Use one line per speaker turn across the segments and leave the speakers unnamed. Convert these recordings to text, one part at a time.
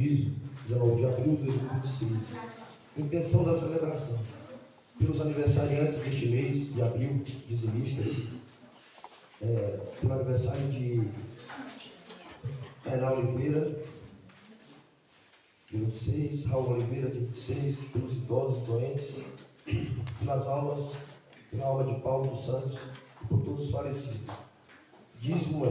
dízimo, 19 de abril de 2026. Intenção da celebração. Pelos aniversariantes deste mês de abril, dizimistas, pelo aniversário de Renan Oliveira, de 26, Raul Oliveira, de 26, pelos idosos e doentes, pelas almas, pela alma de Paulo dos Santos e por todos os falecidos. Dízimo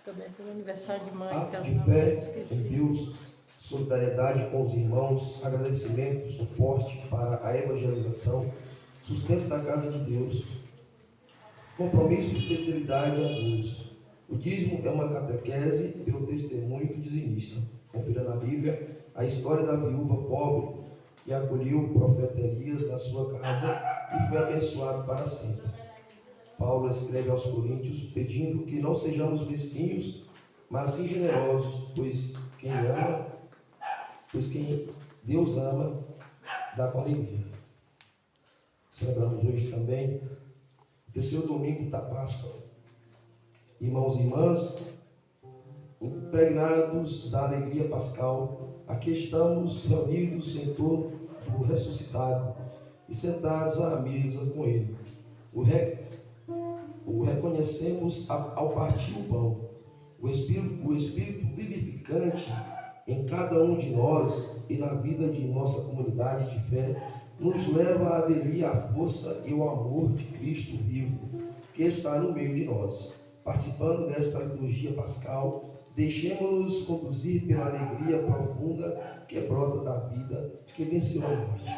também pelo aniversário de mãe.
ato de fé em Deus, solidariedade com os irmãos, agradecimento, suporte para a evangelização, sustento da casa de Deus, compromisso e fidelidade a Deus. O dízimo é uma catequese pelo testemunho do dizimista. Confira na Bíblia a história da viúva pobre que acolheu o profeta Elias na sua casa e foi abençoado para sempre. Paulo escreve aos Coríntios pedindo que não sejamos mesquinhos, mas sim generosos, pois quem Deus ama, dá com alegria. Celebramos hoje também o terceiro domingo da Páscoa. Irmãos e irmãs, impregnados da alegria pascal, aqui estamos reunidos em torno do ressuscitado e sentados à mesa com ele. O reconhecemos ao partir o pão. O Espírito vivificante em cada um de nós e na vida de nossa comunidade de fé nos leva a aderir à força e ao amor de Cristo vivo, que está no meio de nós. Participando desta liturgia pascal, deixemos-nos conduzir pela alegria profunda que brota da vida que venceu a morte. De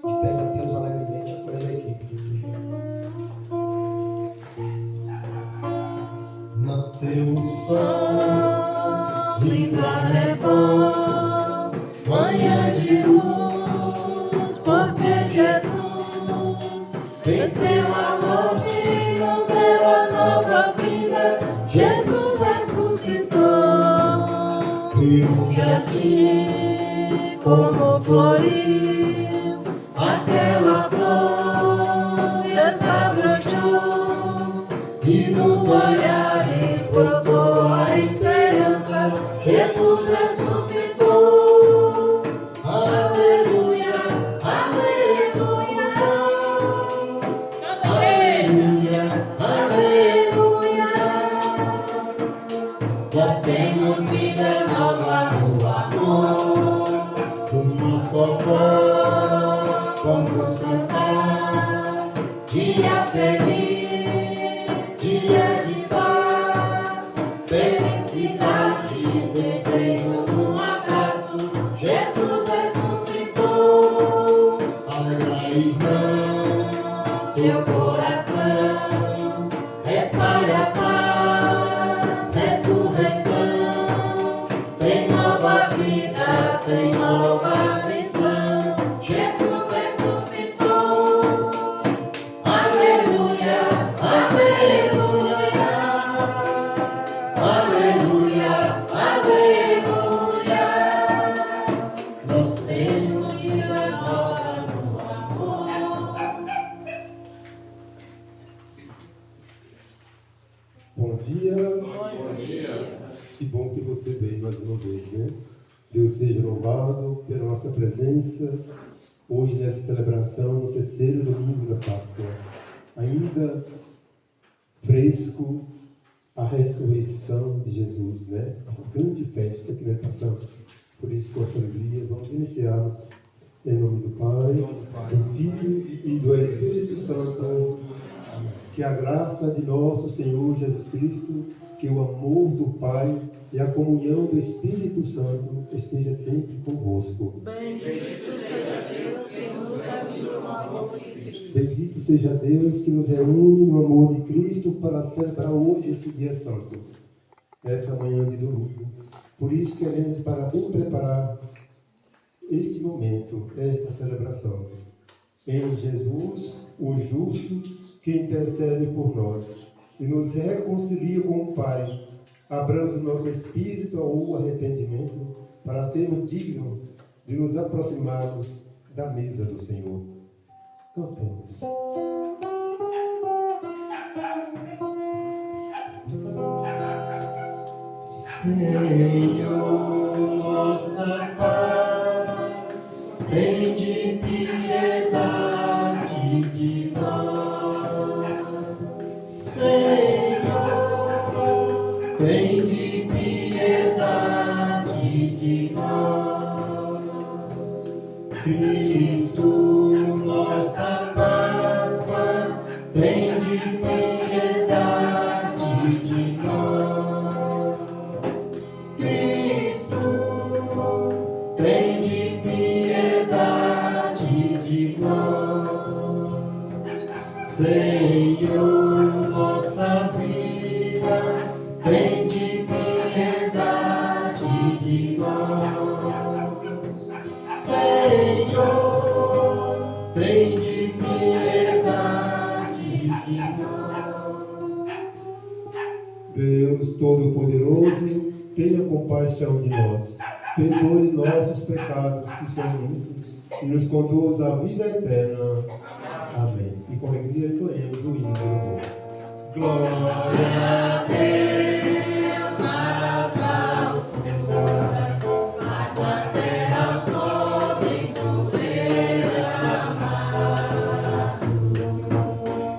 pé, cantemos alegremente, acolhendo a equipe de liturgia.
Nasceu o sol, lindo é bom, manhã de luz, porque Jesus venceu a morte, nos deu a nova vida, Jesus ressuscitou. E um jardim como floriu, aquela flor desabrochou, e nos olhares brotou a esperança, Jesus ressuscitou. Aleluia, aleluia, aleluia, aleluia. Nós temos vida nova no amor, uma só voz, vamos cantar, dia feliz, dia de paz, felicidade, desejo um abraço, Jesus ressuscitou. Aleluia, irmão, teu coração espalhe a paz, ressurreição, tem nova vida, tem nova missão, Jesus ressuscitou. Aleluia, aleluia, aleluia, aleluia. Nós temos vida nova no amor.
Bom dia. Bom dia. Que bom que você veio mais uma vez, né? Deus seja louvado pela nossa presença hoje nessa celebração, no terceiro domingo da Páscoa. Ainda fresco a ressurreição de Jesus, né? A grande festa que nós passamos. Por isso, com essa alegria, vamos iniciarmos em nome do Pai, do Filho e do Espírito Santo. Que a graça de nosso Senhor Jesus Cristo, que o amor do Pai e a comunhão do Espírito Santo esteja sempre convosco.
Bendito seja Deus que nos reuniu no amor de Cristo.
Bendito seja Deus que nos reúne no amor de Cristo para celebrar hoje esse dia santo, essa manhã de domingo. Por isso queremos, para bem preparar esse momento, esta celebração, em Jesus, o justo, que intercede por nós e nos reconcilia com o Pai, abramos o nosso espírito ao arrependimento para sermos dignos de nos aproximarmos da mesa do Senhor. Cantemos.
Senhor, nossa paz, tem de piedade de nós. Senhor, tem de piedade de nós. Cristo, nossa Páscoa, tem de piedade de nós. Cristo, tem de piedade de nós. Senhor, nossa vida, tem de piedade de nós. Senhor, tem de piedade de nós.
Deus Todo-Poderoso, tenha compaixão de nós. Perdoe nossos pecados, que são muitos, e nos conduza à vida eterna. Amém. E com alegria entoemos o hino do louvor.
Glória a Deus nas alturas, mas na terra os homens poder amado.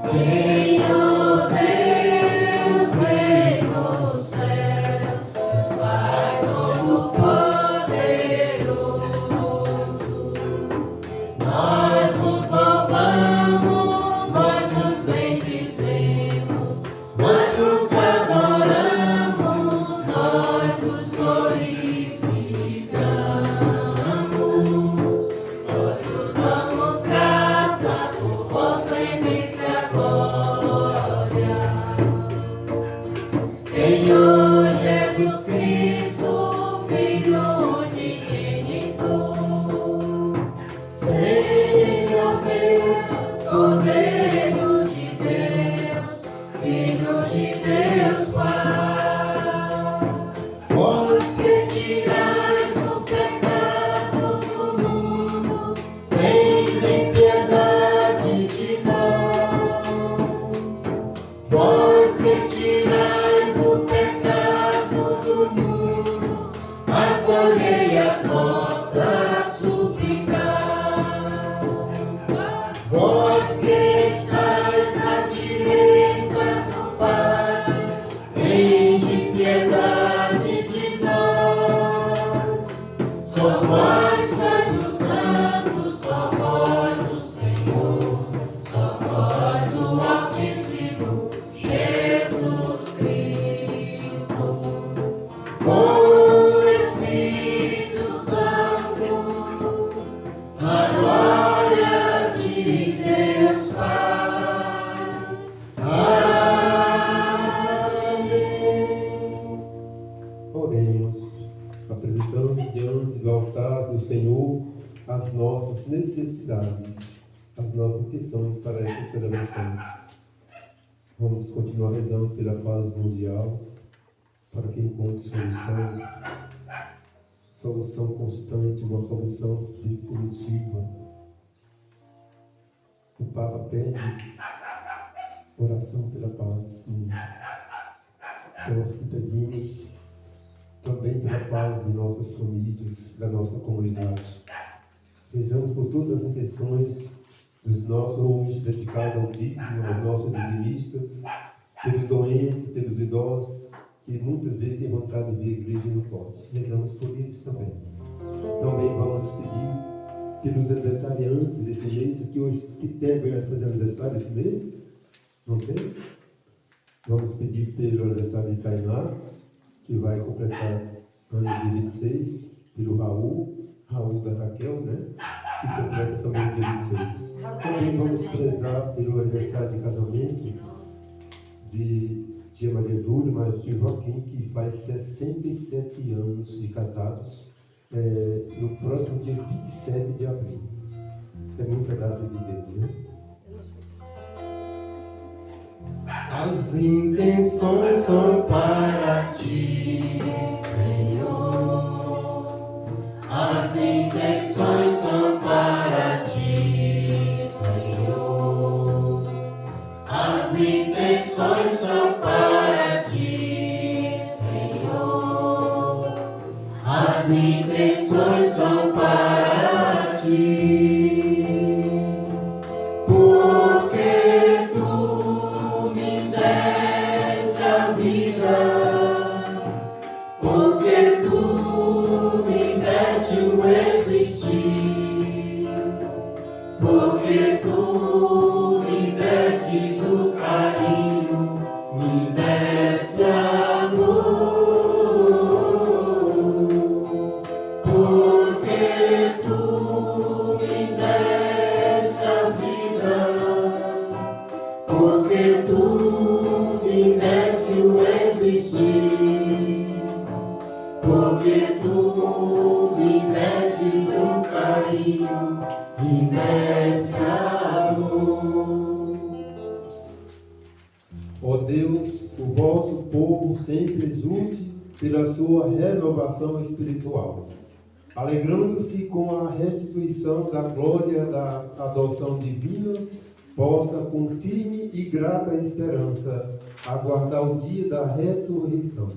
Senhor Deus, vem no céu, Deus Pai Todo-Poderoso. Nós vos louvamos, nós nos bendizemos, nós vos adoramos, nós vos glorificamos, nós vos damos graça por vossa imensa glória. Senhor Jesus Cristo, Filho unigênito, Senhor Deus, Cordeiro de Deus, Filho de Deus Pai, vós que tirais o pecado do mundo, tende piedade de nós. Vós que tirais o pecado do mundo, acolhei as nossas súplicas. Vós que estáis à direita do Pai, tende piedade de nós. Só vós dos santos, só vós do Senhor, só vós o Altíssimo Jesus Cristo. Com o Espírito Santo, a glória de Deus Pai. Amém.
Oremos, apresentamos diante do altar do Senhor as nossas necessidades, as nossas intenções para essa celebração. Vamos continuar rezando pela paz mundial, para que encontre solução constante, uma solução definitiva. O Papa pede oração pela paz mundial. Então, assim pedimos também pela paz de nossas famílias, da nossa comunidade. Rezamos por todas as intenções dos nossos homens dedicados ao dízimo, aos nossos dizimistas, pelos doentes, pelos idosos, que muitas vezes têm vontade de vir à igreja e não pode. Rezamos por eles também. Também vamos pedir pelos aniversariantes desse mês, aqui hoje, que tem vai fazer aniversário esse mês? Não tem? Vamos pedir pelo aniversário de Tainá, que vai completar ano de 26, pelo Raul da Raquel, né? Que completa também dia 26. Também vamos prezar pelo aniversário de casamento de Tia Maria Júlia, mas de Joaquim, que faz 67 anos de casados, no próximo dia 27 de abril. É muita data de Deus, né?
As intenções são para ti, Senhor. As intenções são para ti, Senhor. As intenções são para ti, Senhor. as intenções são para ti, porque tu me deste a vida, porque tu me deste o existir, porque tu me destes o carinho, me deste amor. Porque tu me deste o existir, porque tu me destes um carinho, me deste amor.
Ó Deus, o vosso povo sempre exulte pela sua renovação espiritual, alegrando-se com a restituição da glória da adoção divina, possa com firme e grata esperança aguardar o dia da ressurreição.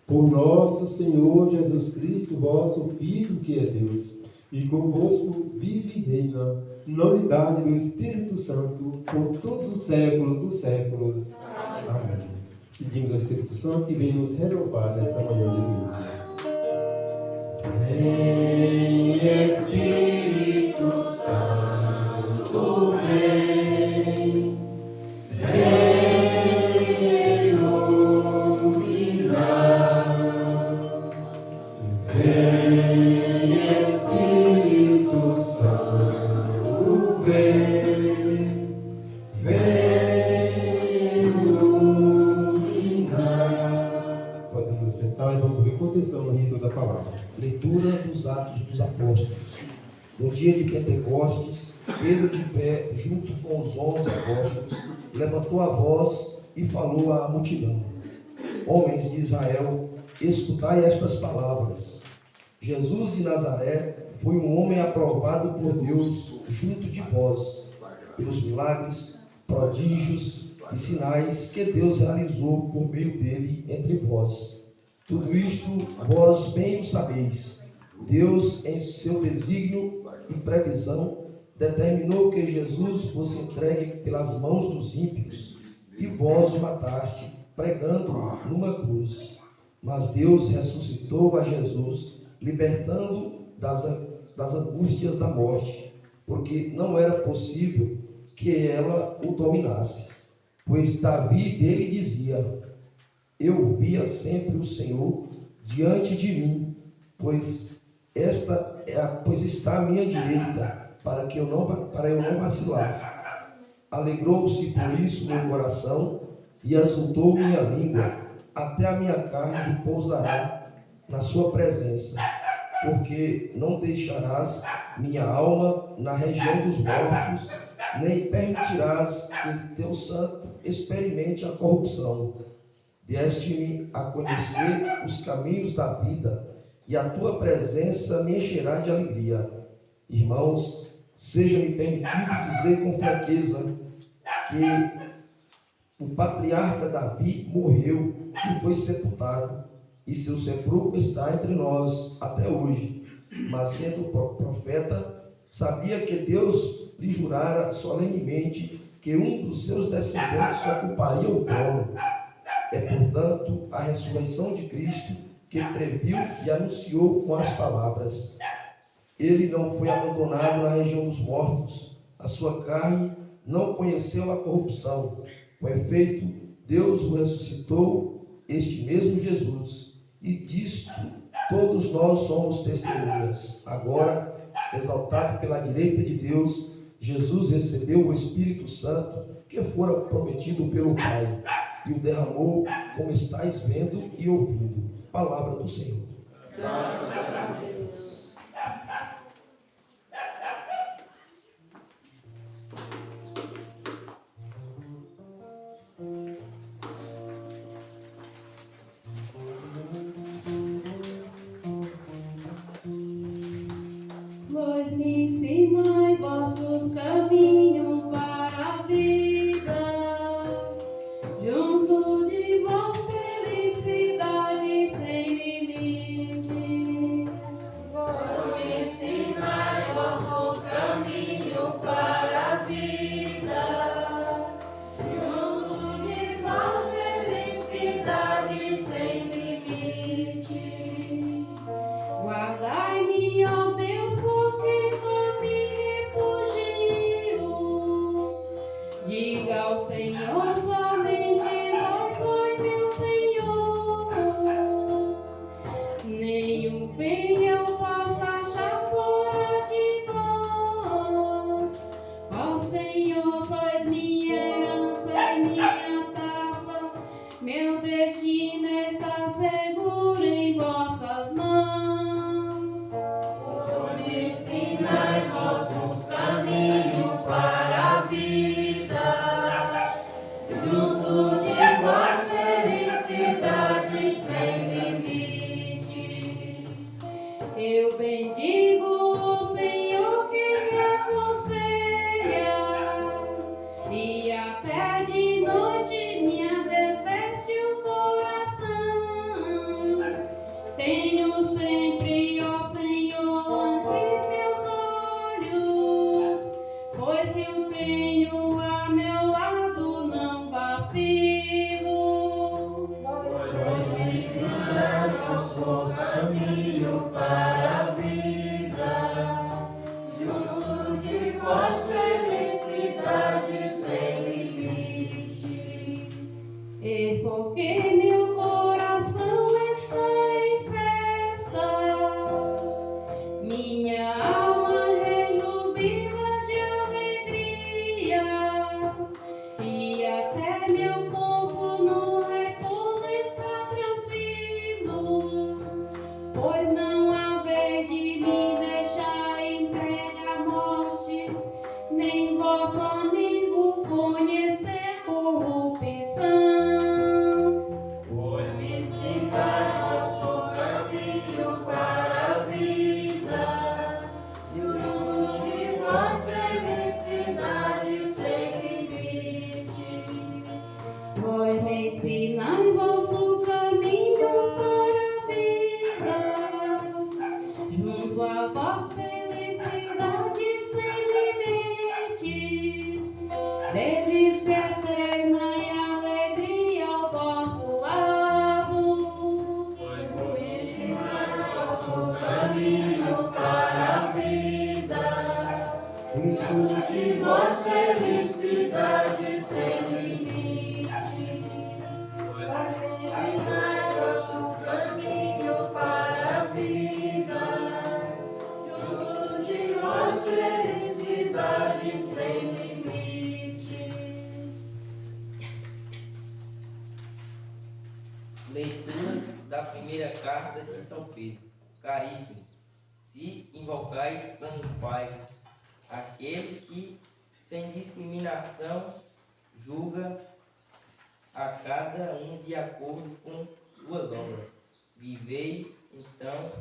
Por nosso Senhor Jesus Cristo, vosso Filho, que é Deus, e convosco vive e reina, na unidade do Espírito Santo, por todos os séculos dos séculos. Amém. Pedimos ao Espírito Santo que venha nos renovar nessa manhã de domingo.
Vem, Espírito Santo, vem, vem iluminar, vem, Espírito Santo, vem, vem iluminar.
Podemos sentar e vamos ouvir contenção no rito da palavra.
Leitura dos Atos dos Apóstolos. No dia de Pentecostes, Pedro, de pé, junto com os 11 apóstolos, levantou a voz e falou à multidão: Homens de Israel, escutai estas palavras. Jesus de Nazaré foi um homem aprovado por Deus junto de vós, pelos milagres, prodígios e sinais que Deus realizou por meio dele entre vós. Tudo isto vós bem o sabeis. Deus, em seu desígnio e previsão, determinou que Jesus fosse entregue pelas mãos dos ímpios, e vós o mataste, pregando-o numa cruz. Mas Deus ressuscitou a Jesus, libertando das angústias da morte, porque não era possível que ela o dominasse. Pois Davi dele dizia: Eu via sempre o Senhor diante de mim, pois está à minha direita, para eu não vacilar. Alegrou-se por isso meu coração, e exultou minha língua, até a minha carne pousará na sua presença, porque não deixarás minha alma na região dos mortos, nem permitirás que teu santo experimente a corrupção. Deste-me a conhecer os caminhos da vida, e a tua presença me encherá de alegria. Irmãos, seja-me permitido dizer com franqueza que o patriarca Davi morreu e foi sepultado, e seu sepulcro está entre nós até hoje. Mas sendo profeta, sabia que Deus lhe jurara solenemente que um dos seus descendentes ocuparia o trono. É, portanto, a ressurreição de Cristo que previu e anunciou com as palavras: Ele não foi abandonado na região dos mortos, a sua carne não conheceu a corrupção. Com efeito, Deus o ressuscitou, este mesmo Jesus, e disto todos nós somos testemunhas. Agora, exaltado pela direita de Deus, Jesus recebeu o Espírito Santo que fora prometido pelo Pai, e o derramou, como estáis vendo e ouvindo. Palavra do Senhor.
Graças a Deus.
Vós me ensinai vossos caminhos para a vida, junto de vós felicidade sem limites. Guardai-me, ó Deus, porque vós me refugio. Diga ao Senhor, somente vós sois meu Senhor. Nenhum bem eu posso achar fora de vós. Ó Senhor, sois minha herança e minha taça. Meu destino está seguro em vossas mãos.
Pois me ensinai vossos caminhos para a vida. Junto de vós felicidade sem limites.
Eu bendigo o Senhor que me aconselha, e até de noite me adveste o coração. Tenho sempre, ó Senhor, antes meus olhos, pois se o tenho a meu lado não vacilo.
Pois me ensinai vosso caminho para a vida. Junto de vós felicidade sem limites.
Eis porque meu coração está em festa, minha alma rejubila de alegria, e até meu corpo no repouso está tranquilo, pois não há vez de me deixar entregue à morte, nem vosso amigo conhecer corrupção.
Pois me ensinai vosso caminho para a vida. Junto de vós felicidade sem limites.
Vós me ensinai vosso caminho para a vida. Junto a vós felicidade sem limites. Delícia eterna e alegria ao vosso lado.
Pois me ensinai vosso caminho para a vida. Junto de vós felicidade sem limites. Pois me ensinai vosso caminho para a vida. Junto de vós felicidade sem limites.
Leitura da primeira carta de São Pedro. Caríssimos, se invocais como Pai aquele que, sem discriminação, julga a cada um de acordo com suas obras, vivei, então,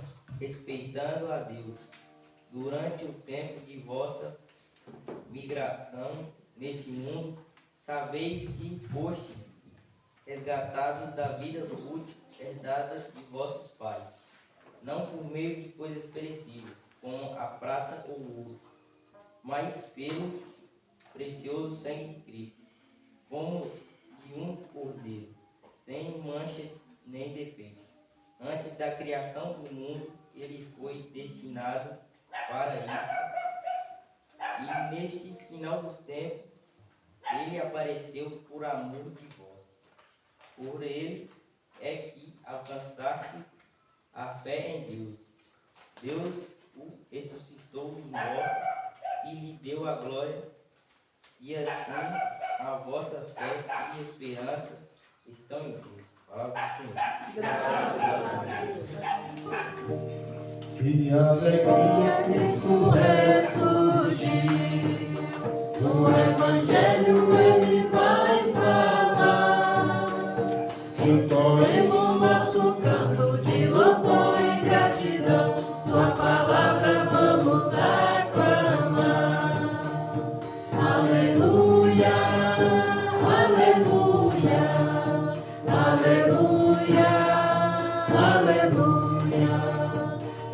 respeitando a Deus, durante o tempo de vossa migração neste mundo, sabeis que fostes resgatados da vida fútil herdada de vossos pais, não por meio de coisas perecíveis, como a prata ou o ouro, mas pelo precioso sangue de Cristo, como de um cordeiro, sem mancha nem defeito. Antes da criação do mundo, ele foi destinado para isso. E neste final dos tempos, ele apareceu por amor de vós. Por ele é que alcançastes a fé em Deus. Deus o ressuscitou dos mortos e lhe deu a glória, e assim a vossa fé e esperança estão em Deus. Palavra do Senhor.
Graças a Deus.
Que alegria
Cristo ressurgiu, no Evangelho ele vai falar. Entoemos nosso canto de louvor e gratidão, sua palavra vamos aclamar. Aleluia, aleluia, aleluia, aleluia.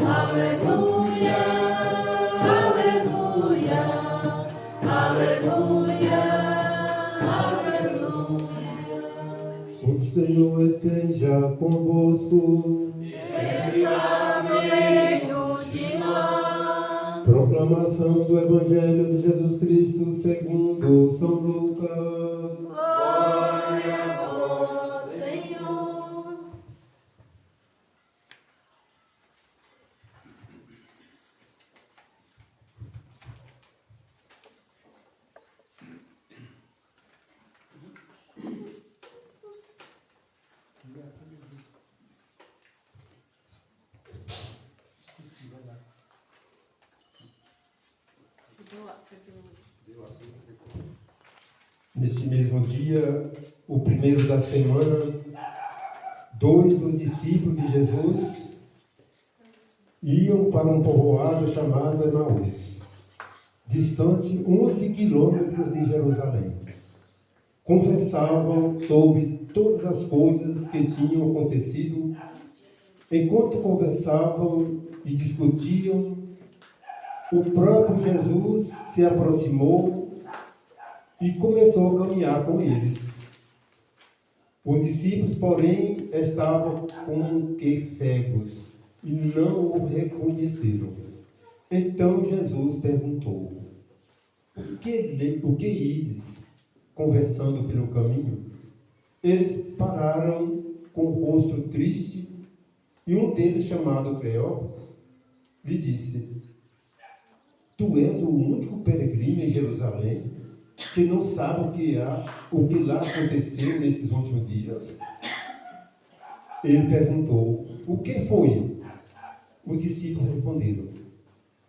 Aleluia, aleluia, aleluia, aleluia.
O Senhor esteja convosco.
E
Proclamação do Evangelho de Jesus Cristo segundo São Lucas.
Glória a vós, Senhor.
Neste mesmo dia, o primeiro da semana, 2 dos discípulos de Jesus iam para um povoado chamado Emaús, distante 11 quilômetros de Jerusalém. Conversavam sobre todas as coisas que tinham acontecido. Enquanto conversavam e discutiam, o próprio Jesus se aproximou e começou a caminhar com eles. Os discípulos, porém, estavam como que cegos e não o reconheceram. Então Jesus perguntou: o que ides conversando pelo caminho? Eles pararam com o rosto triste e um deles, chamado Cleópas, lhe disse: tu és o único peregrino em Jerusalém que não sabe o que lá aconteceu nesses últimos dias? Ele perguntou: o que foi? Os discípulos responderam: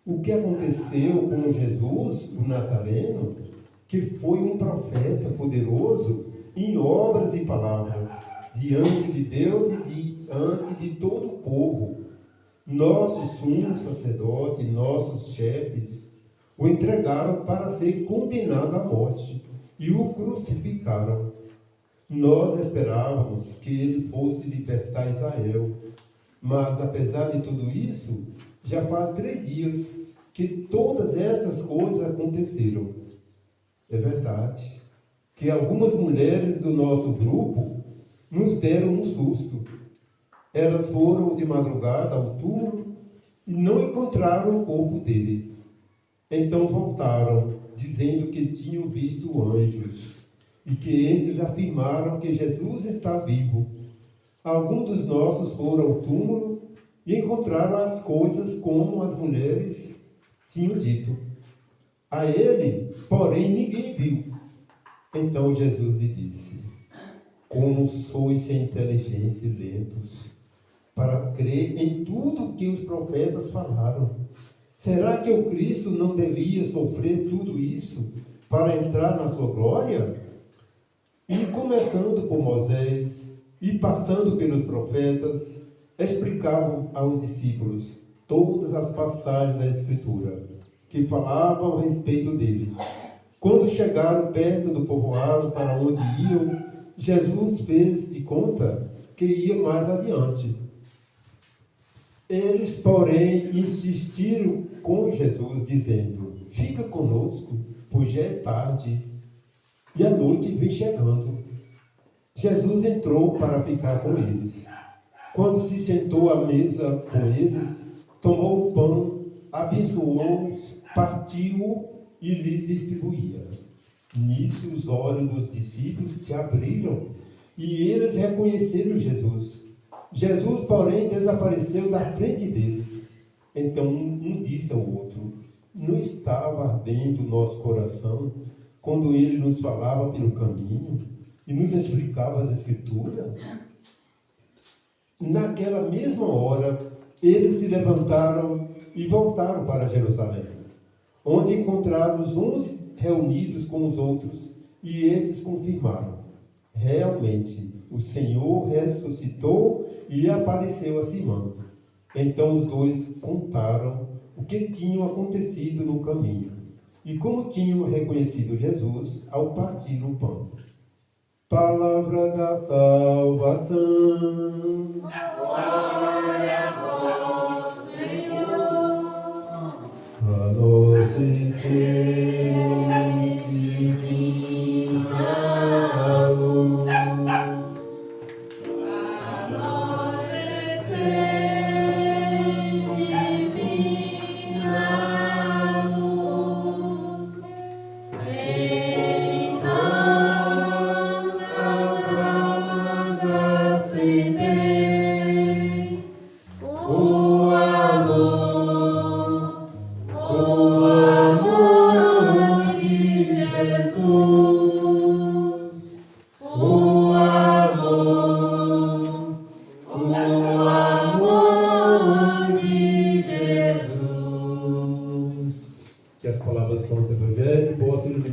o que aconteceu com Jesus, o Nazareno, que foi um profeta poderoso em obras e palavras, diante de Deus e diante de todo o povo. Nossos sumos sacerdotes, nossos chefes, o entregaram para ser condenado à morte e o crucificaram. Nós esperávamos que ele fosse libertar Israel, mas apesar de tudo isso, já faz 3 dias que todas essas coisas aconteceram. É verdade que algumas mulheres do nosso grupo nos deram um susto. Elas foram de madrugada ao túmulo e não encontraram o corpo dele. Então voltaram, dizendo que tinham visto anjos e que estes afirmaram que Jesus está vivo. Alguns dos nossos foram ao túmulo e encontraram as coisas como as mulheres tinham dito. A ele, porém, ninguém viu. Então Jesus lhe disse: como sois sem inteligência e lentos para crer em tudo que os profetas falaram. Será que o Cristo não devia sofrer tudo isso para entrar na sua glória? E começando por Moisés e passando pelos profetas, explicavam aos discípulos todas as passagens da Escritura que falavam a respeito dele. Quando chegaram perto do povoado para onde iam, Jesus fez de conta que ia mais adiante. Eles, porém, insistiram com Jesus, dizendo: fica conosco, pois já é tarde e a noite vem chegando. Jesus entrou para ficar com eles. Quando se sentou à mesa com eles, tomou o pão, abençoou, partiu-o e lhes distribuía. Nisso os olhos dos discípulos se abriram e eles reconheceram Jesus. Jesus, porém, desapareceu da frente deles. Então um disse ao outro: não estava ardendo o nosso coração quando ele nos falava pelo caminho e nos explicava as Escrituras? Naquela mesma hora, eles se levantaram e voltaram para Jerusalém, onde encontraram os 11 reunidos com os outros, e esses confirmaram: realmente, o Senhor ressuscitou e apareceu a Simão. Então os dois contaram o que tinha acontecido no caminho e como tinham reconhecido Jesus ao partir o pão. Palavra da salvação.
Glória a vós, Senhor.
A nós descer divina luz.
A nós descei divina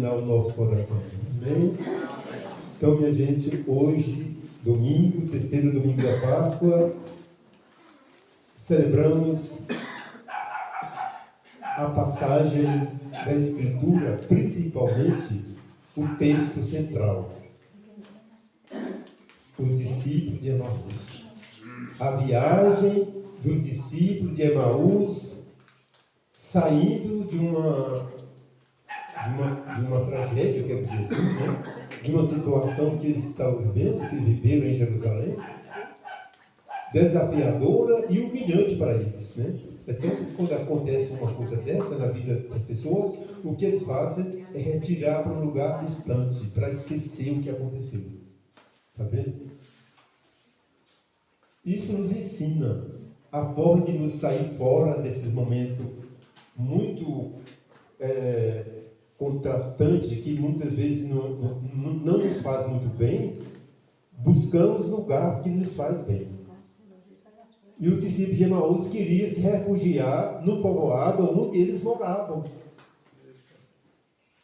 iluminar o nosso coração. Amém? Então, minha gente, hoje, domingo, terceiro domingo da Páscoa, celebramos a passagem da Escritura, principalmente o texto central. Os discípulos de Emaús. A viagem dos discípulos de Emaús saindo de uma tragédia, eu quero dizer assim, né? De uma situação que eles estavam vivendo, que viveram em Jerusalém, desafiadora e humilhante para eles, né? Então, quando acontece uma coisa dessa na vida das pessoas, o que eles fazem é retirar para um lugar distante, para esquecer o que aconteceu. Está vendo? Isso nos ensina a forma de nos sair fora desses momentos muito contrastantes, que muitas vezes não nos faz muito bem. Buscamos lugares que nos faz bem. E os discípulos de Emaús queriam se refugiar no povoado onde eles moravam.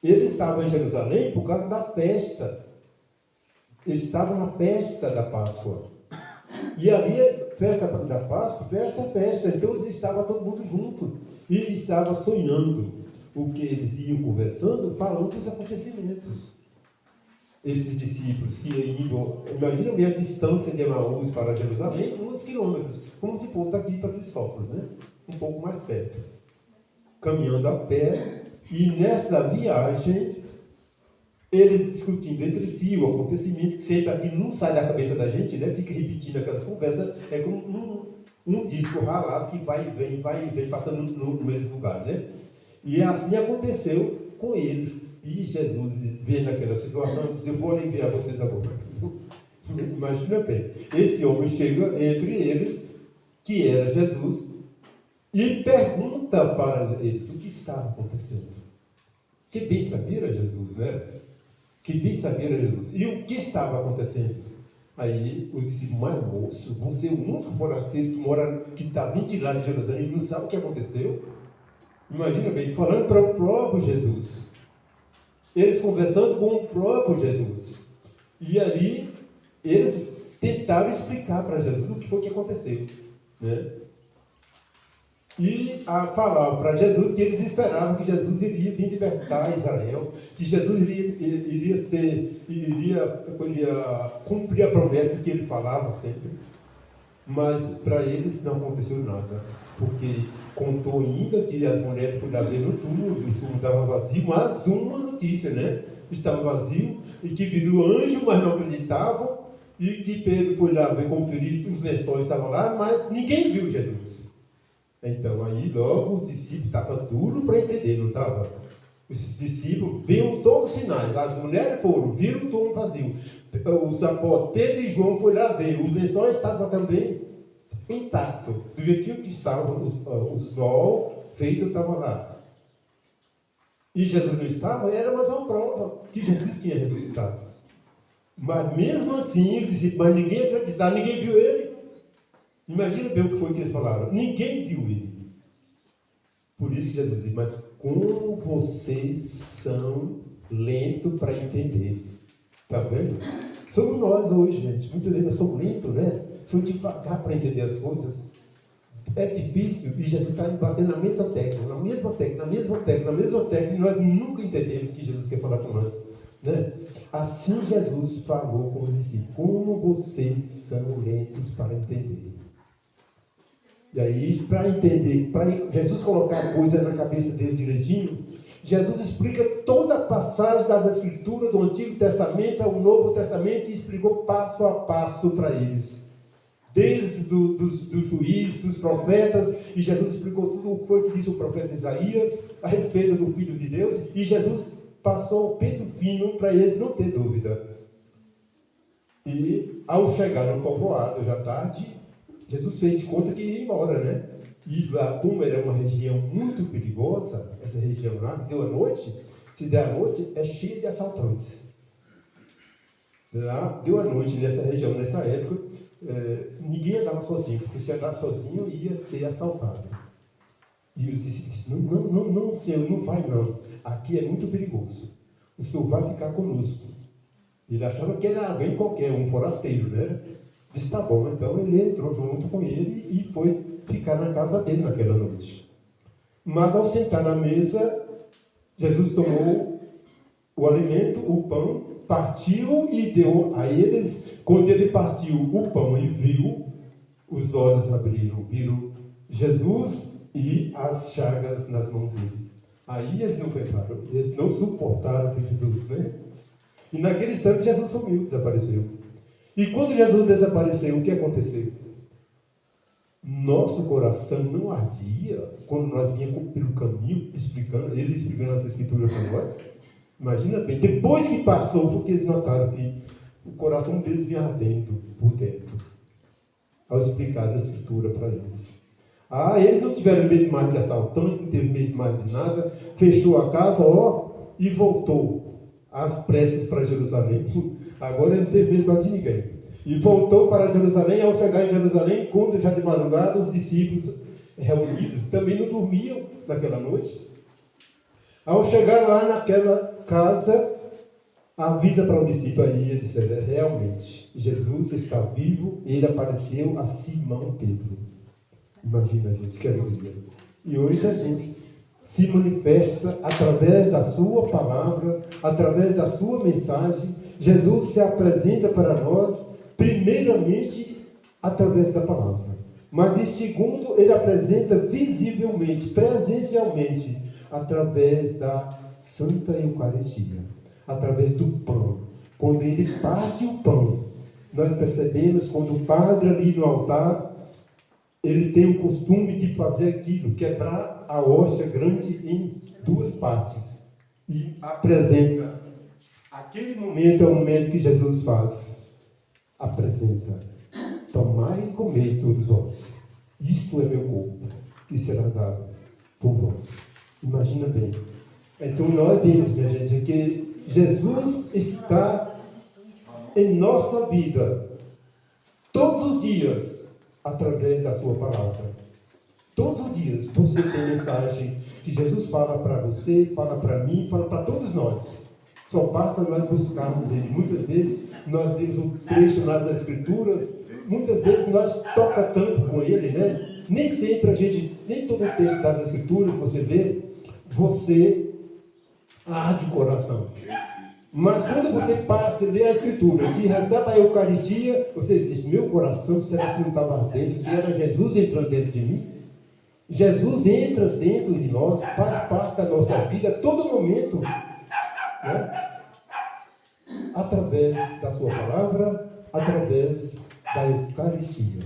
Eles estavam em Jerusalém por causa da festa. Eles estavam na festa da Páscoa. E ali, festa da Páscoa, festa. Então eles estavam todo mundo junto. E estavam sonhando o que eles iam conversando, falando dos acontecimentos. Esses discípulos que iam, imagina a distância de Emaús para Jerusalém, uns quilômetros, como se fosse daqui para Cristópolis, né? Um pouco mais perto. Caminhando a pé, e nessa viagem, eles discutindo entre si o acontecimento, que sempre aqui não sai da cabeça da gente, né? Fica repetindo aquelas conversas, é como um disco ralado que vai e vem, passando no mesmo lugar, né? E assim aconteceu com eles. E Jesus, vendo aquela situação, disse: eu vou aliviar vocês agora. Imagina bem, esse homem chega entre eles, que era Jesus, e pergunta para eles o que estava acontecendo. Que bem sabia era Jesus, né? Que bem sabia era Jesus. E o que estava acontecendo? Aí os discípulos: mas moço, você é o único forasteiro que está vindo de lá de Jerusalém e não sabe o que aconteceu? Imagina bem, falando para o próprio Jesus. Eles conversando com o próprio Jesus. E ali, eles tentaram explicar para Jesus o que foi que aconteceu, né? E falaram para Jesus que eles esperavam que Jesus iria vir libertar Israel, que Jesus iria cumprir a promessa que ele falava sempre. Mas para eles não aconteceu nada, porque contou ainda que as mulheres foram lá ver no túmulo, o túmulo estava vazio, mas uma notícia, né? Estava vazio, e que viram anjo, mas não acreditavam, e que Pedro foi lá ver, conferir, os lençóis estavam lá, mas ninguém viu Jesus. Então aí logo os discípulos estavam duros para entender, não estava? Os discípulos viram todos os sinais, as mulheres foram, viram o túmulo vazio. Os apóstolos Pedro e João foram lá ver, os lençóis estavam também intactos, do jeitinho que estavam, o sol feito estava lá. E Jesus não estava, era mais uma prova que Jesus tinha ressuscitado. Mas mesmo assim, ele disse: mas ninguém acreditava, ninguém viu ele. Imagina bem o que foi que eles falaram: ninguém viu ele. Por isso Jesus disse: mas como vocês são lentos para entender. Está vendo? Somos nós hoje, gente. Muitas vezes nós somos lentos, né? Somos devagar para entender as coisas. É difícil, e Jesus está batendo na mesma tecla, e nós nunca entendemos o que Jesus quer falar com nós, né? Assim Jesus falou com os discípulos: como vocês são lentos para entender. E aí, para entender, para Jesus colocar a coisa na cabeça deles direitinho, Jesus explica toda a passagem das Escrituras, do Antigo Testamento ao Novo Testamento, e explicou passo a passo para eles. Desde dos juízes, dos profetas, e Jesus explicou tudo o que foi que disse o profeta Isaías a respeito do Filho de Deus, e Jesus passou o pente fino para eles não ter dúvida. E ao chegar no povoado, já tarde, Jesus fez de conta que ia embora, né? E lá, como era uma região muito perigosa, essa região lá, deu a noite, se der a noite, é cheia de assaltantes. Lá, deu a noite nessa região, nessa época, ninguém andava sozinho, porque se andar sozinho ia ser assaltado. E os discípulos disseram: não, Senhor, não vai não, aqui é muito perigoso. o senhor vai ficar conosco. Ele achava que era alguém qualquer, um forasteiro, né? Disse, tá bom. Então ele entrou junto com ele e foi ficar na casa dele naquela noite. Mas ao sentar na mesa, Jesus tomou o alimento, o pão, partiu e deu a eles. Quando ele partiu o pão e viu, os olhos abriram, viram Jesus e as chagas nas mãos dele. Aí eles não pegaram, eles não suportaram ver Jesus, né? E naquele instante Jesus sumiu, desapareceu. E quando Jesus desapareceu, o que aconteceu? Nosso coração não ardia quando nós vinhamos pelo caminho, ele explicando as escrituras para nós? Imagina bem, depois que passou, foi que eles notaram que o coração deles vinha ardendo por dentro, ao explicar a escritura para eles. Eles não tiveram medo mais de assaltante, não teve medo mais de nada, fechou a casa, e voltou às pressas para Jerusalém. Agora ele não teve medo mais de ninguém. E voltou para Jerusalém. Ao chegar em Jerusalém, encontra já de madrugada os discípulos reunidos. Também não dormiam naquela noite. Ao chegar lá naquela casa, avisa para o discípulo aí, ele disse, realmente, Jesus está vivo, ele apareceu a Simão Pedro. Imagina, gente, que alegria. E hoje Jesus se manifesta através da sua palavra, através da sua mensagem. Jesus se apresenta para nós, primeiramente, através da palavra. Mas, em segundo, ele apresenta visivelmente, presencialmente, através da Santa Eucaristia, através do pão. Quando ele parte o pão, nós percebemos quando o padre ali no altar, ele tem o costume de fazer aquilo, quebrar a hóstia grande em duas partes e apresenta. Aquele momento é o momento que Jesus faz. Apresenta. Tomai e comei todos vós. Isto é meu corpo, que será dado por vós. Imagina bem. Então nós vemos, minha gente, que Jesus está em nossa vida todos os dias, através da sua palavra. Todos os dias você tem mensagem que Jesus fala para você, fala para mim, fala para todos nós. Só basta nós buscarmos ele. Muitas vezes nós lemos um trecho nas Escrituras, muitas vezes nós toca tanto com ele, né? Nem sempre nem todo o texto das Escrituras você lê, você arde o coração. Mas quando você passa e lê a Escritura, que recebe a Eucaristia, você diz, meu coração, será que não estava ardendo? Se era Jesus entrando dentro de mim? Jesus entra dentro de nós, faz parte da nossa vida, a todo momento, né? Através da sua palavra, através da Eucaristia.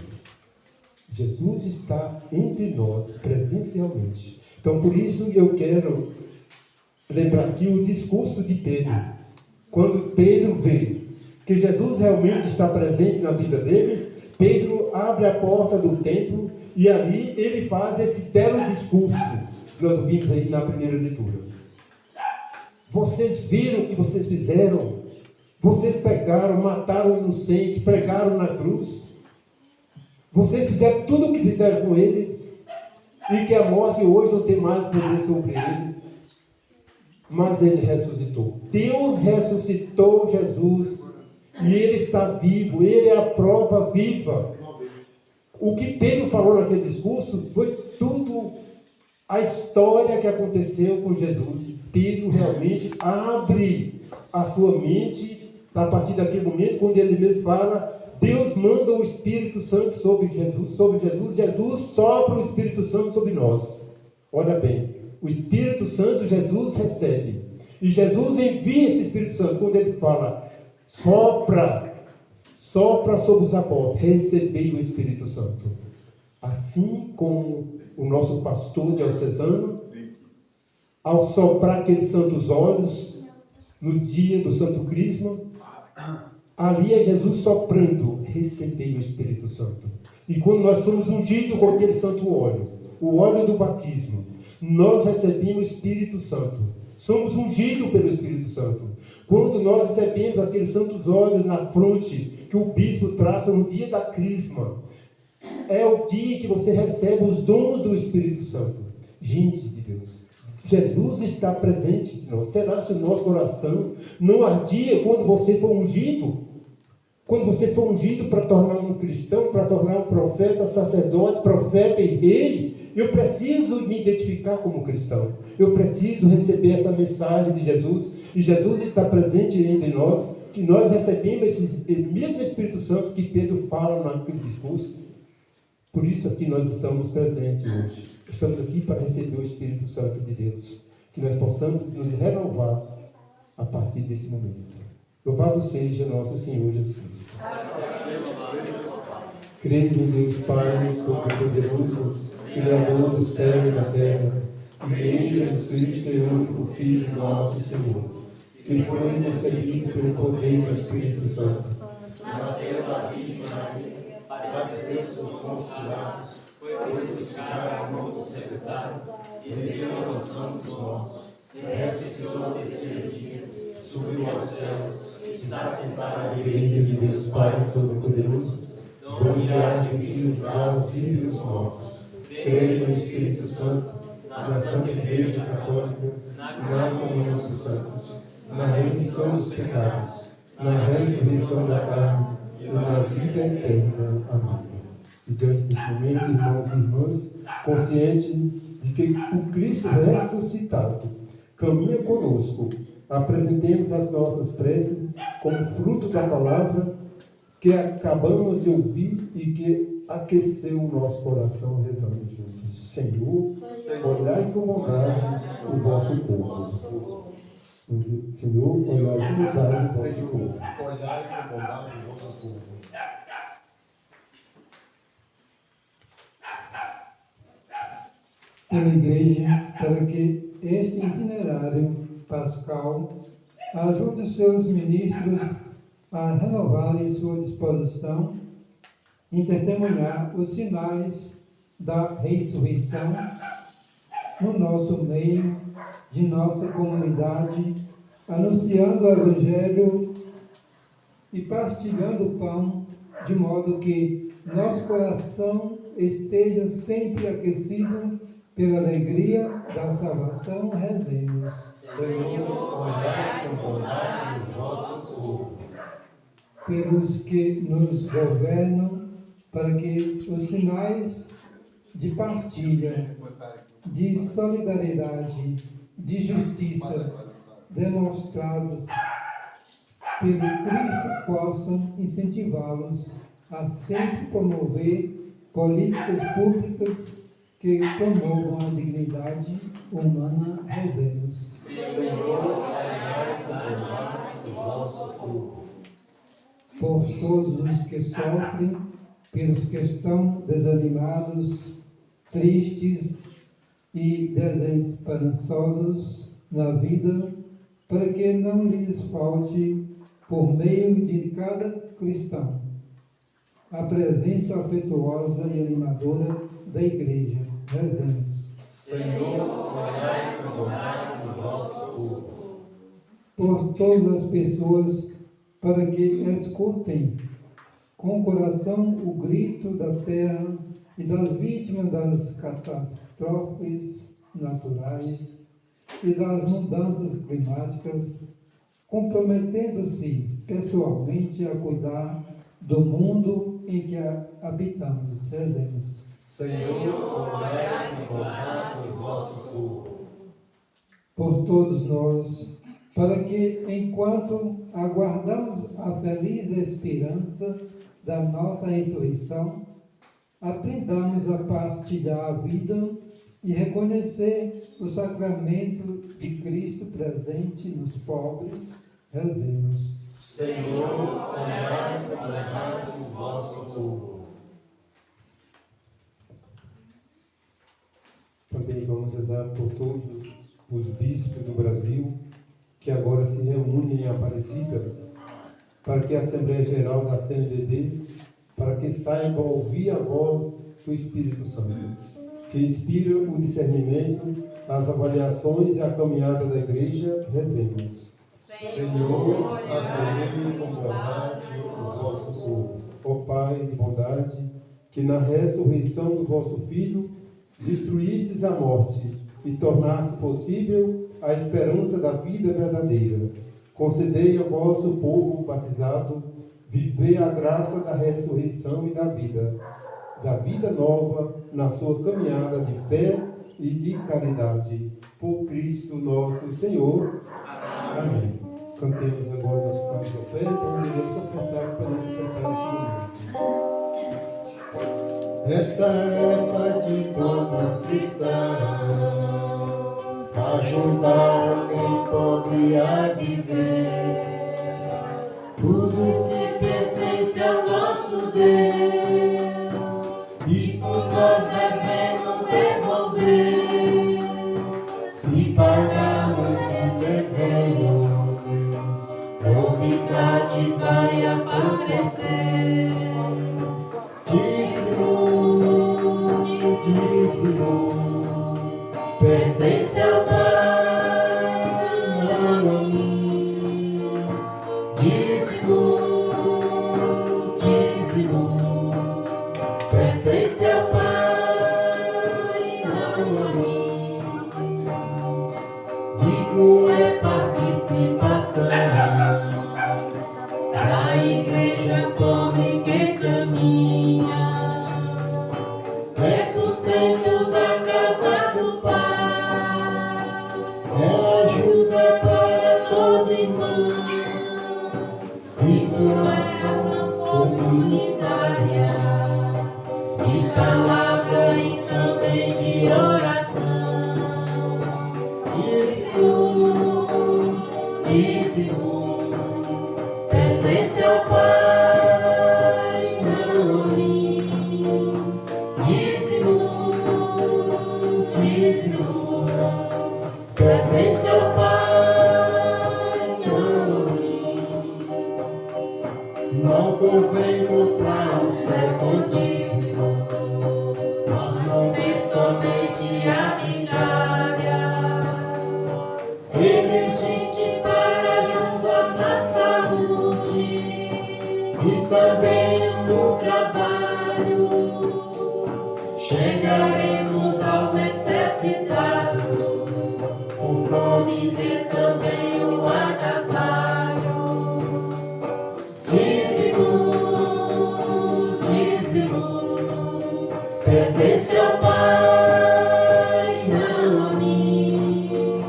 Jesus está entre nós, presencialmente. Então, por isso eu quero lembrar aqui o discurso de Pedro. Quando Pedro vê que Jesus realmente está presente na vida deles, Pedro abre a porta do templo e ali ele faz esse belo discurso que nós vimos aí na primeira leitura. Vocês viram o que vocês fizeram? Vocês pegaram, mataram o inocente, pregaram na cruz. Vocês fizeram tudo o que fizeram com ele e que a morte hoje não tem mais poder sobre ele. Mas ele ressuscitou. Deus ressuscitou Jesus e ele está vivo, ele é a prova viva. O que Pedro falou naquele discurso foi tudo a história que aconteceu com Jesus. Pedro realmente abre a sua mente a partir daquele momento, quando ele mesmo fala, Deus manda o Espírito Santo sobre Jesus, Jesus sopra o Espírito Santo sobre nós. Olha bem, o Espírito Santo Jesus recebe. E Jesus envia esse Espírito Santo. Quando ele fala, sopra sobre os apóstolos, recebei o Espírito Santo. Assim como o nosso pastor diocesano, ao soprar aqueles santos olhos, no dia do Santo Crisma, ali é Jesus soprando, recebei o Espírito Santo. E quando nós somos ungidos com aquele santo óleo, o óleo do batismo, nós recebemos o Espírito Santo. Somos ungidos pelo Espírito Santo. Quando nós recebemos aqueles santos óleos na fronte, que o bispo traça no dia da crisma, é o dia que você recebe os dons do Espírito Santo. Gente de Deus, Jesus está presente em nós. Será se o nosso coração não ardia quando você for ungido? Quando você for ungido para tornar um cristão, para tornar um profeta, sacerdote, profeta e rei, eu preciso me identificar como cristão. Eu preciso receber essa mensagem de Jesus. E Jesus está presente entre nós, que nós recebemos esse mesmo Espírito Santo que Pedro fala naquele discurso. Por isso aqui nós estamos presentes hoje. Estamos aqui para receber o Espírito Santo de Deus. Que nós possamos nos renovar a partir desse momento. Louvado seja nosso Senhor Jesus Cristo. Creio em Deus Pai, Todo-Poderoso, Criador do céu e da terra, e em Jesus Cristo, seu único Filho, nosso Senhor, que foi concebido pelo poder do Espírito Santo.
Nasceu da Virgem Maria, padeceu sob Pôncio Pilatos, foi crucificado, morto, sepultado, desceu à mansão dos mortos, ressuscitou no terceiro dia, subiu aos céus, está sentado à direita de Deus Pai Todo-Poderoso, onde há de vir julgar os vivos e os mortos. Creio no Espírito Santo, na Santa Igreja Católica, na comunhão dos santos, na remissão dos pecados, na ressurreição da carne e na vida eterna. Amém. E diante deste momento, irmãos e irmãs, consciente de que o Cristo ressuscitado caminha conosco, apresentemos as nossas preces como fruto da palavra que acabamos de ouvir e que aqueceu o nosso coração rezando juntos. Senhor, olhai com bondade o vosso povo. Vamos dizer, Senhor, olhai com bondade o vosso povo. Olhai com bondade o vosso povo.
Pela Igreja, para que este itinerário pascal ajude os seus ministros a renovarem sua disposição em testemunhar os sinais da ressurreição no nosso meio, de nossa comunidade, anunciando o Evangelho e partilhando o pão, de modo que nosso coração esteja sempre aquecido pela alegria da salvação. Rezemos.
Senhor, olhai com bondade o vosso povo.
Pelos que nos governam, para que os sinais de partilha, de solidariedade, de justiça demonstrados pelo Cristo possam incentivá-los a sempre promover políticas públicas que promovam a dignidade humana. Rezemos.
Senhor, olhai com bondade o vosso povo.
Por todos os que sofrem, pelos que estão desanimados, tristes e desesperançosos na vida, para que não lhes falte, por meio de cada cristão, a presença afetuosa e animadora da Igreja. Rezemos.
Senhor, olhai com bondade o vosso povo.
Por todas as pessoas, para que escutem com o coração o grito da terra e das vítimas das catástrofes naturais e das mudanças climáticas, comprometendo-se pessoalmente a cuidar do mundo em que habitamos. Rezemos.
Senhor, olhai com bondade o vosso povo.
Por todos nós, para que, enquanto aguardamos a feliz esperança da nossa ressurreição, aprendamos a partilhar a vida e reconhecer o sacramento de Cristo presente nos pobres. Rezemos.
Senhor, olhai com bondade o vosso povo.
Também vamos rezar por todos os bispos do Brasil que agora se reúnem em Aparecida, para que a Assembleia Geral da CNBB, para que saibam ouvir a voz do Espírito Santo, que inspira o discernimento, as avaliações e a caminhada da Igreja. Rezemos.
Senhor, acolhei com bondade o vosso povo.
Ó Pai de bondade, que na ressurreição do vosso Filho destruístes a morte e tornaste possível a esperança da vida verdadeira. Concedei ao vosso povo batizado viver a graça da ressurreição e da vida nova na sua caminhada de fé e de caridade. Por Cristo nosso Senhor. Amém. Cantemos agora nosso canto de oferta, iremos ofertar para ofertar esse momento.
É tarefa de todo cristão ajudar alguém pobre a viver. Tudo que pertence ao nosso Deus, isto nós devemos devolver. Se pagarmos o devemos, novidade vai acontecer. Dízimo pertence ao Pai, não a mim. Dízimo pertence ao Pai, não a mim. Dízimo é participação da igreja pobre que caminha. É sustento da casa do Pai, é ajuda para todo irmão. Isto é ação comunitária, de palavra e também de oração. Dízimo pertence ao Pai, não a mim. Dízimo pertence ao Pai, não a mim. Não convém comprar o céu com dízimo, mas não é somente a diária. Ele existe para ajudar na saúde e também no trabalho. Chegaremos aos necessitados, com fome de também o agasalho. Dízimo pertence ao Pai, não a mim.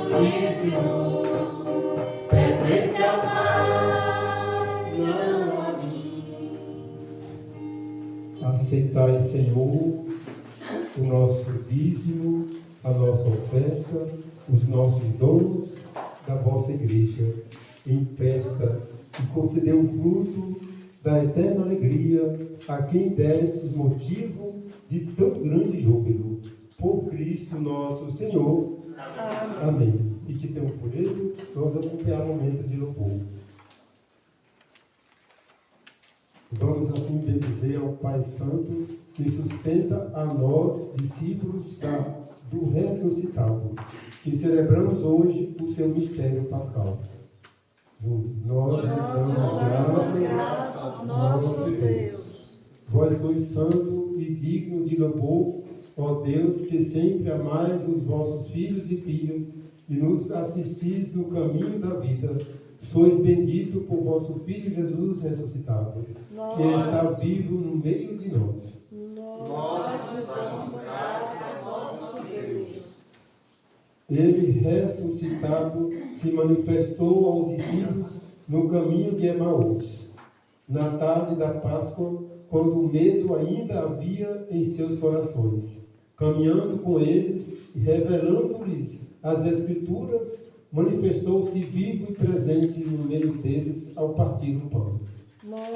Dízimo pertence ao Pai, não a mim.
Aceitai, Senhor, o nosso dízimo, a nossa oferta, os nossos dons da vossa igreja em festa, e concedeu o fruto da eterna alegria a quem destes motivo de tão grande júbilo. Por Cristo nosso Senhor. Amém. E que tenham por ele, vamos acompanhar o momento de louvor. Vamos assim bendizer ao Pai Santo, que sustenta a nós, discípulos do ressuscitado, que celebramos hoje o seu mistério pascal. Juntos, nós damos graças
ao nosso Deus.
Vós sois santo e digno de louvor, ó Deus, que sempre amais os vossos filhos e filhas e nos assistis no caminho da vida. Sois bendito por vosso Filho Jesus ressuscitado, que está vivo no meio de nós.
Nós vos damos graças ao nosso Deus.
Ele, ressuscitado, se manifestou aos discípulos no caminho de Emaús, na tarde da Páscoa, quando o medo ainda havia em seus corações. Caminhando com eles e revelando-lhes as Escrituras, manifestou-se vivo e presente no meio deles ao partir o pão.
Nós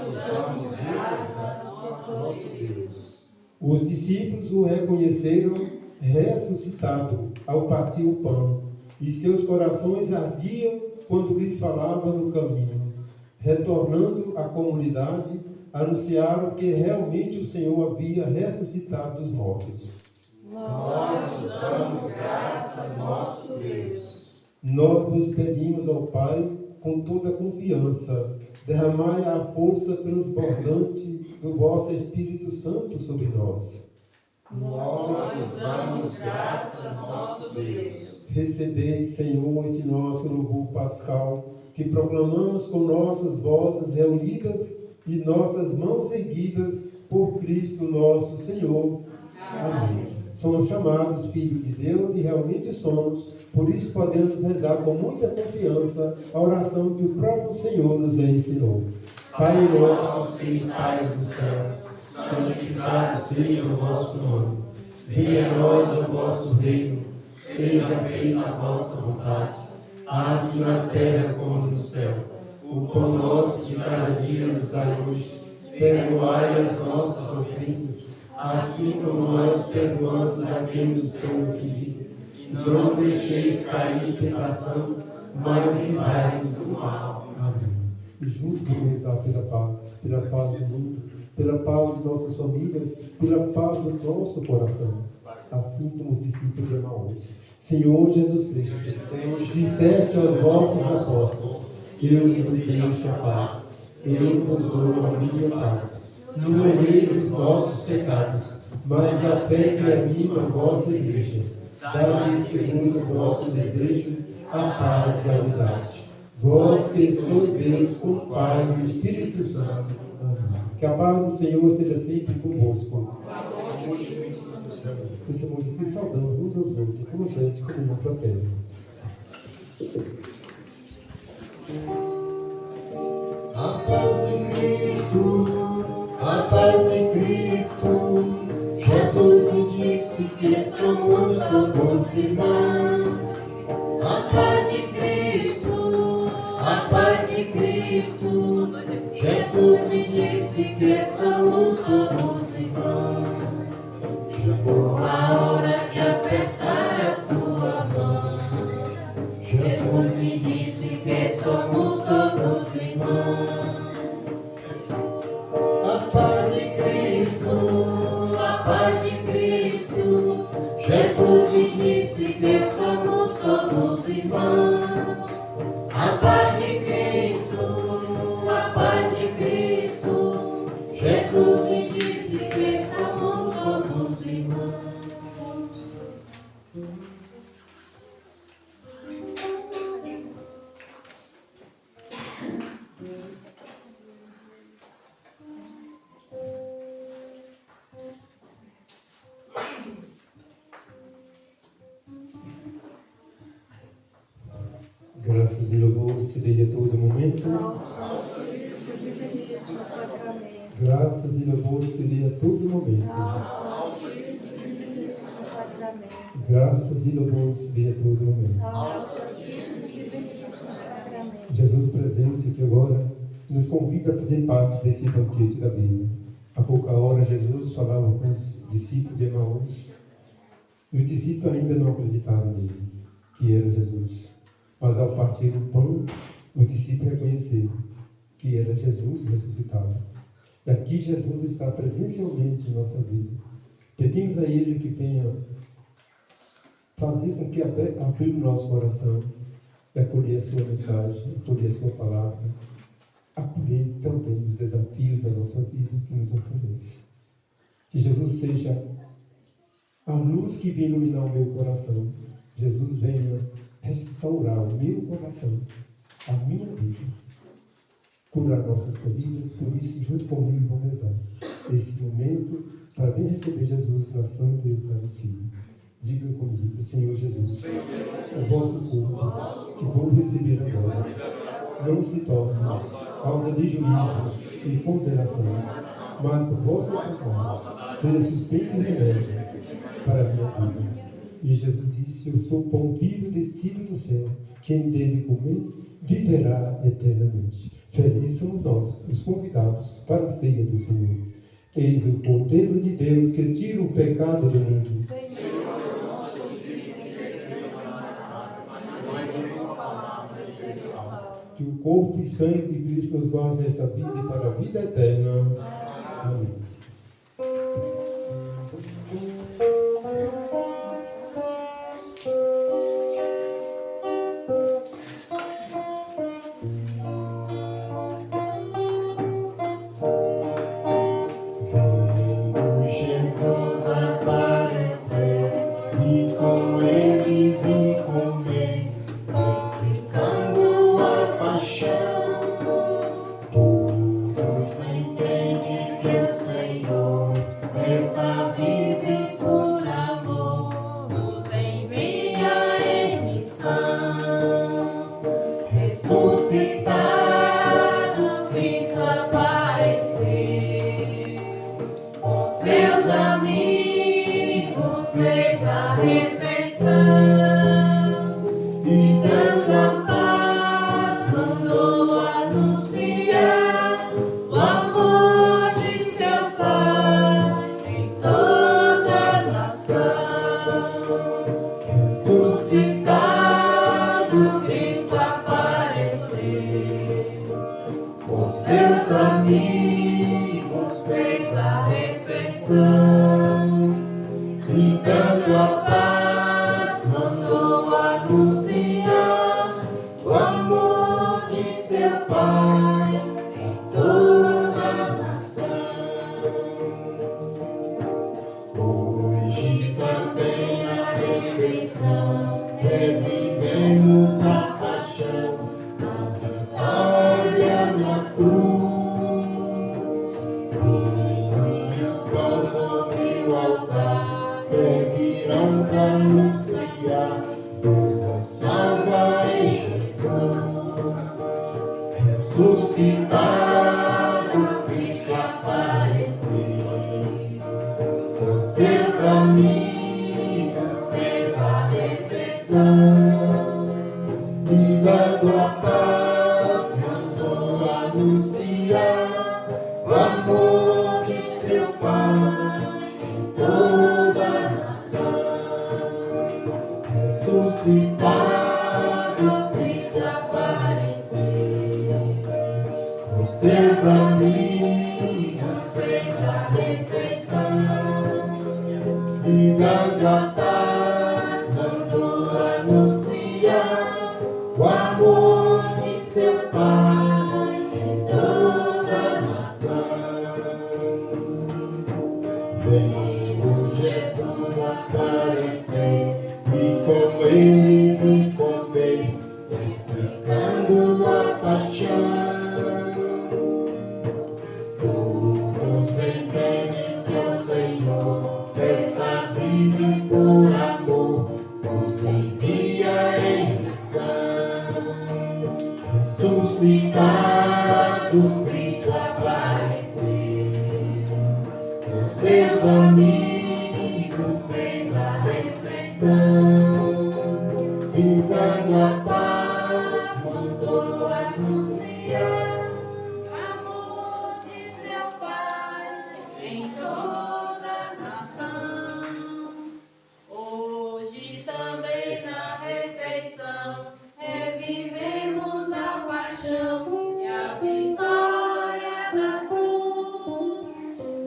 vos damos graças ao nosso Deus.
Os discípulos o reconheceram ressuscitado ao partir o pão, e seus corações ardiam quando lhes falava no caminho. Retornando à comunidade, anunciaram que realmente o Senhor havia ressuscitado dos mortos.
Nós vos damos graças ao nosso Deus.
Nós vos pedimos ao Pai, com toda a confiança, derramai a força transbordante do vosso Espírito Santo sobre nós.
Nós vos damos graças, nosso Deus.
Recebei, Senhor, este nosso louvor pascal, que proclamamos com nossas vozes reunidas e nossas mãos erguidas por Cristo nosso Senhor. Amém. Somos chamados filhos de Deus e realmente somos, por isso podemos rezar com muita confiança a oração que o próprio Senhor nos ensinou. Pai nosso que estais no céu, santificado seja o vosso nome. Venha a nós o vosso reino, seja feita a vossa vontade, assim na terra como no céu. O pão nosso de cada dia nos dai hoje. Perdoai as nossas ofensas, assim como nós perdoamos a quem nos tem ofendido. Não deixeis cair em tentação, mas livrai-nos do mal. Amém. E juntos vamos rezar pela paz do mundo, pela paz de nossas famílias, pela paz do nosso coração, assim como os discípulos de Emaús. Senhor Jesus Cristo, disseste aos vossos apóstolos: eu vos deixo a paz, eu vos dou a minha paz. Não olheis os vossos pecados, mas a fé que anima a vossa igreja. Dai-lhe segundo o vosso desejo a paz e a unidade. Vós que sois Deus, com o Pai e o Espírito Santo. Amém. Que a paz do Senhor esteja sempre convosco. Nesse momento que saudamos uns aos outros, como gente, como uma fraterna.
A paz em Cristo, a paz em Cristo. Jesus me disse que somos todos irmãos. A paz de Cristo, a paz de Cristo. Jesus me disse que somos todos irmãos. Chegou a hora de apertar a sua mão. Jesus me disse que somos todos irmãos. A paz de Cristo, a paz de Cristo. Jesus me disse que somos todos irmãos. A paz de Cristo, a paz de Cristo. Jesus me disse que somos todos irmãos.
Graças e louvor se dê a todo momento. Graças e louvor se dê a todo momento. Graças e louvor se dê a todo momento. Jesus presente aqui agora nos convida a fazer parte desse banquete da vida. Há pouca hora Jesus falava com os discípulos de Emaús. Os discípulos ainda não acreditaram nele, que era Jesus. Mas ao partir o pão, os discípulos reconheceram que era Jesus ressuscitado. E aqui Jesus está presencialmente em nossa vida. Pedimos a Ele que venha fazer com que abra o nosso coração e acolher a sua mensagem, acolher a sua palavra, acolher também os desafios da nossa vida que nos oferece. Que Jesus seja a luz que vem iluminar o meu coração. Jesus venha restaurar o meu coração, a minha vida, curar nossas feridas. Por isso, junto comigo, vamos rezar esse momento para bem receber Jesus na Santa Eucaristia. Diga comigo: Senhor Jesus, o vosso corpo que vou receber agora não se torne causa de juízo e condenação, mas por vossa vontade seja sustento e remédio para a minha vida. E Jesus disse: eu sou o pão vivo descido do céu. Quem dele comer, viverá eternamente. Felizes somos nós, os convidados para a ceia do Senhor. Eis o Cordeiro de Deus que tira o pecado do mundo. Que o corpo e sangue de Cristo nos guarde nesta vida e para a vida eterna. Amém.
Jesus, a paz.
esta vive por amor, nos envia em missão. Ressuscitado, Cristo apareceu, com seus amigos fez a refeição, e dando a paz mandou anunciar o amor de seu Pai em toda a nação. Ressuscitado, Cristo apareceu, com seus amigos fez a refeição, e dando a paz mandou anunciar o amor de seu Pai em toda a nação. Hoje também na refeição revivemos a paixão, a vitória na cruz. Vinho e o pão sobre o altar servirão para anunciar Deus nos salva em Jesus. Ressuscitado, Cristo apareceu, com seus amigos fez a refeição, e dando a paz mandou anunciar o amor de seu Pai em toda a nação. Ressuscitado, Cristo apareceu, com seus amigos fez a refeição, e dando a paz mandou anunciar o amor de seu Pai em toda a nação. Veio Jesus aparecer, e com ele vim comer, explicando a paixão. Todos entendem que o Senhor desta vida e por amor nos envia em missão. Ressuscitado, Cristo apareceu, com seus amigos fez a refeição, e dando a paz mandou anunciar o amor de seu Pai em toda a nação. Hoje também na refeição revivemos a paixão e a vitória da cruz.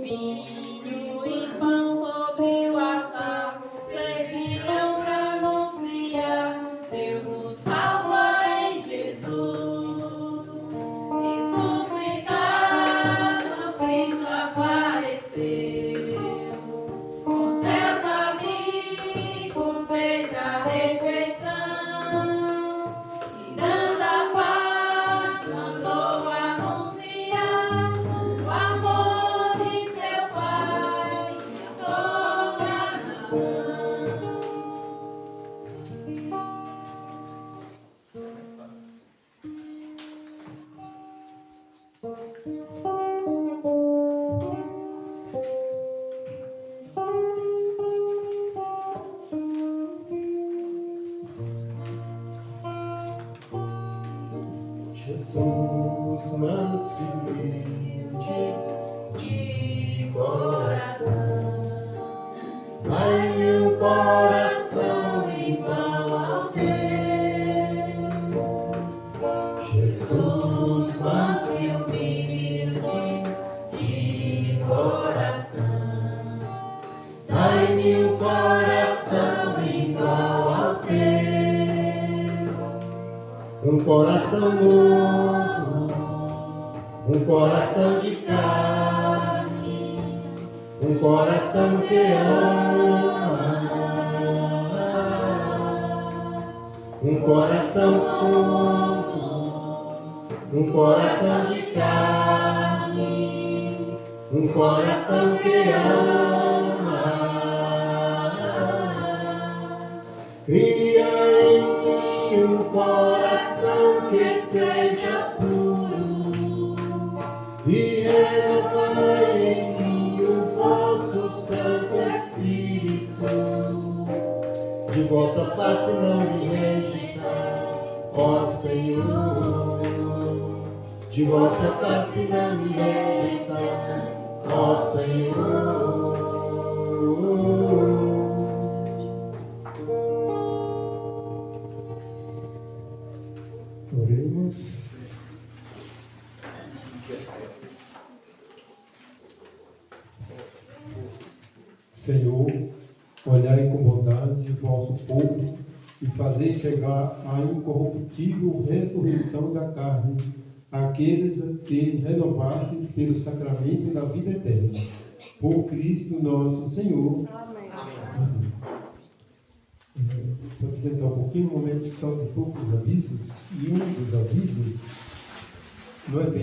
Vinho e pão sobre o altar servirão para anunciar Deus nos salva em Jesus. Ressuscitado, Cristo apareceu, com seus amigos fez a refeição, e dando a paz mandou anunciar o amor de seu Pai em toda a nação.
Jesus, manso e humilde
De coração,
dai-me um coração igual ao teu. Jesus, manso e
humilde de coração,
dai-me um coração igual ao teu. Um coração novo, um coração de carne, um coração que ama, um coração novo, um coração de carne, um coração que ama. Cria em mim um coração que seja puro e renovai em mim o vosso Santo Espírito. De vossa face não me rejeitais, ó Senhor. De vossa face não me rejeitais, ó Senhor.
Oremos. Senhor, olhai com bondade o vosso povo e fazei chegar a incorruptível ressurreição da carne àqueles que renovastes pelo sacramento da vida eterna. Por Cristo nosso Senhor.
Amém.
Pode sentar um pouquinho, um momento só de poucos avisos. E um dos avisos não é bem